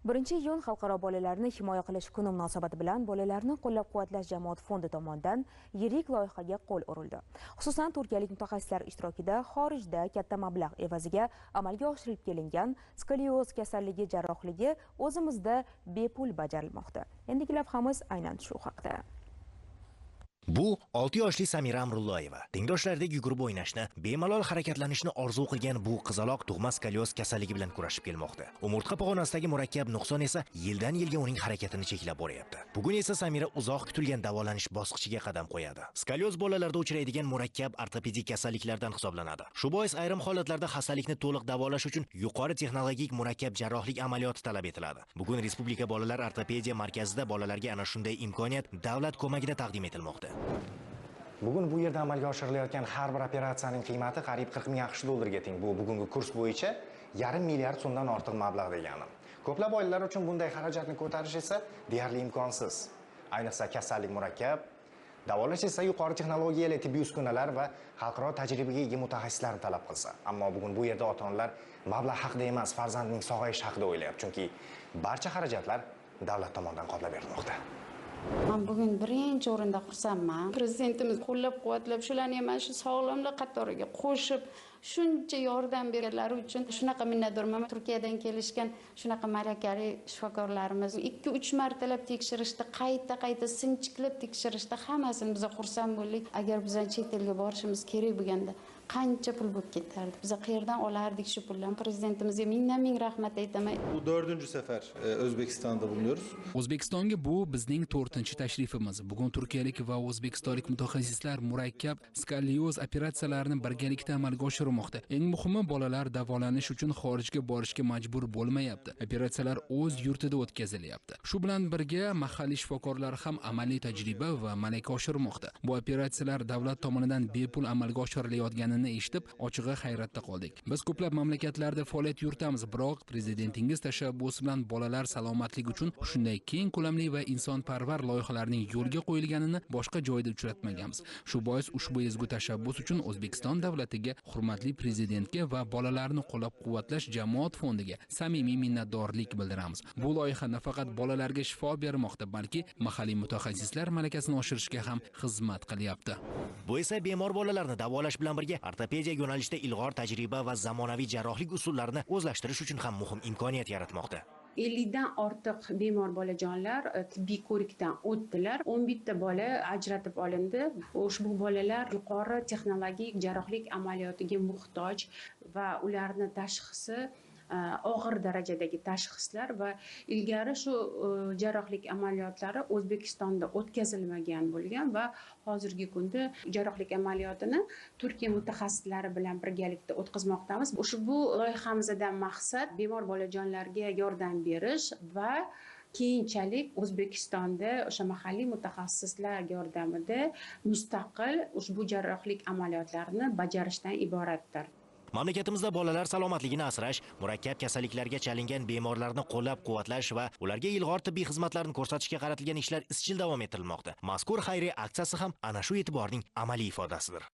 1-iyun Xalqaro bolalarni himoya qilish kuni munosabati bilan bolalarni qo'llab-quvvatlash jamoat fondi tomonidan yirik loyihaga qo'l urildi. Xususan, turkiyalik mutaxassislar ishtirokida xorijda katta mablag' evaziga amalga oshirib kelingan skolioz kasalligi jarrohligi o'zimizda bepul bajarilmoqda. Endigi lavhamiz aynan shu haqda. Bu 6 yoshli Samira Amrulloyeva. Tengdoshlaridek yugurib o'ynashni, bemalol harakatlanishni orzu qilgan bu qizaloq tug'ma skolioz kasalligi bilan kurashib kelmoqda. Umurtqa pog'onasidagi murakkab nuqson esa yildan-yilga uning harakatini cheklab boryapti. Bugun esa Samira uzoq kutilgan davolanish bosqichiga qadam qo'yadi. Skolioz bolalarda uchraydigan murakkab ortopedik kasalliklardan hisoblanadi. Shu bois ayrim holatlarda xastalikni to'liq davolash uchun yuqori texnologik murakkab jarrohlik amaliyoti talab etiladi. Bugun Respublika bolalar ortopediya markazida bolalarga ana shunday imkoniyat davlat ko'magida taqdim etilmoqda. Bugun bu yerda amalga oshirilayotgan har bir operatsiyaning qiymati qariyb 40 ming AQSh dollariga teng. Bu bugungi kurs bo'yicha yarim milliard so'mdan ortiq mablag' degani. Ko'plab oilalar uchun bunday xarajatni ko'tarish esa deyarli imkonsiz. Ayniqsa kasallik murakkab, davolash esa yuqori texnologiyali tibbiy uskunalar va xalqaro tajribaga ega mutaxassislarni talab qilsa. Ammo bugun bu yerda ota-onalar mablag' haqida emas, farzandining sog'ayishi haqida o'ylayapti, chunki barcha xarajatlar davlat tomonidan qoplab berilmoqda. Men bugun birinchi o'rinda xursandman. Prezidentimiz qo'llab-quvvatlab shularni ham shu sog'lomlik qatoriga qo'shib shuncha yordam berganlari uchun shunaqa minnatdorman. Turkiyadan kelishgan shunaqa malakali shifokorlarimiz 2-3 martalab tekshirishdi, qayta sinchiklab tekshirishdi. Hammasini biz xursand bo'ldik. Agar biz chet elga borishimiz kerak bo'lganda qancha pul bo'lib ketardi. Biz qayerdan olardik shu pullarni? Prezidentimizga ming rahmat aytaman. Bu 4. sefer O'zbekistonda bulunuyoruz. O'zbekistonga bu bizning 4-chi tashrifimiz. Bugun turkiyalik va o'zbekistonlik mutaxassislar murakkab skolioz operatsiyalarini birgalikda amalga oshirmoqda. Eng muhimi, bolalar davolanish uchun xorijga borishga majbur bo'lmayapti. Operatsiyalar o'z yurtida o'tkazilyapti. Shu bilan birga mahalliy shifokorlar ham amaliy tajriba va malaka oshirmoqda. Bu operatsiyalar davlat tomonidan bepul amalga oshirilayotganini eshitib, ochig'i hayratda qoldik. Biz ko'plab mamlakatlarda faoliyat yuritamiz, biroq prezidentingiz tashabbusi bilan bolalar salomatligi uchun shunday keng ko'lamli va insonparvar loyihalarning yo'lga qo'yilganini boshqa joyda uchratmaganmiz. Shu bois ushbu ezgu tashabbus uchun O'zbekiston davlatiga, hurmatli prezidentga va bolalarni qo'llab-quvvatlash jamoat fondiga samimiy minnatdorlik bildiramiz. Bu loyiha nafaqat bolalarga shifo bermoqda, balki mahalliy mutaxassislar malakasini oshirishga ham xizmat qilyapti. Bu esa bemor bolalarni davolash bilan birga ortopediya yo'nalishida ilg'or tajriba va zamonaviy jarrohlik usullarini o'zlashtirish uchun ham muhim imkoniyat yaratmoqda. 50 dan ortiq bemor bolajonlar tibbiy ko'rikdan o'tdilar. 11 ta bola ajratib olindi. Ushbu bolalar yuqori texnologik jarrohlik amaliyotiga muhtoj va ularni tashxisi og'ir darajadagi tashxislar va ilgari shu jarrohlik amaliyotlari O'zbekistonda o'tkazilmagan bo'lgan va hozirgi kunda jarrohlik amaliyotini Turkiya mutaxassislari bilan birgalikda o'tkazmoqdamiz. Ushbu loyihamizdan maqsad bemor bolajonlarga yordam berish va keyinchalik O'zbekistonda o'sha mahalliy mutaxassislar yordamida mustaqil ushbu jarrohlik amaliyotlarini bajarishdan iboratdir. Mamlakatimizda bolalar salomatligini asrash, murakkab kasalliklarga chalingan bemorlarni qo'llab-quvvatlash va ularga ilg'or tibbiy xizmatlarni ko'rsatishga qaratilgan ishlar izchil davom ettirilmoqda. Mazkur xayriya aksiyasi ham ana shu e'tiborning amaliy ifodasidir.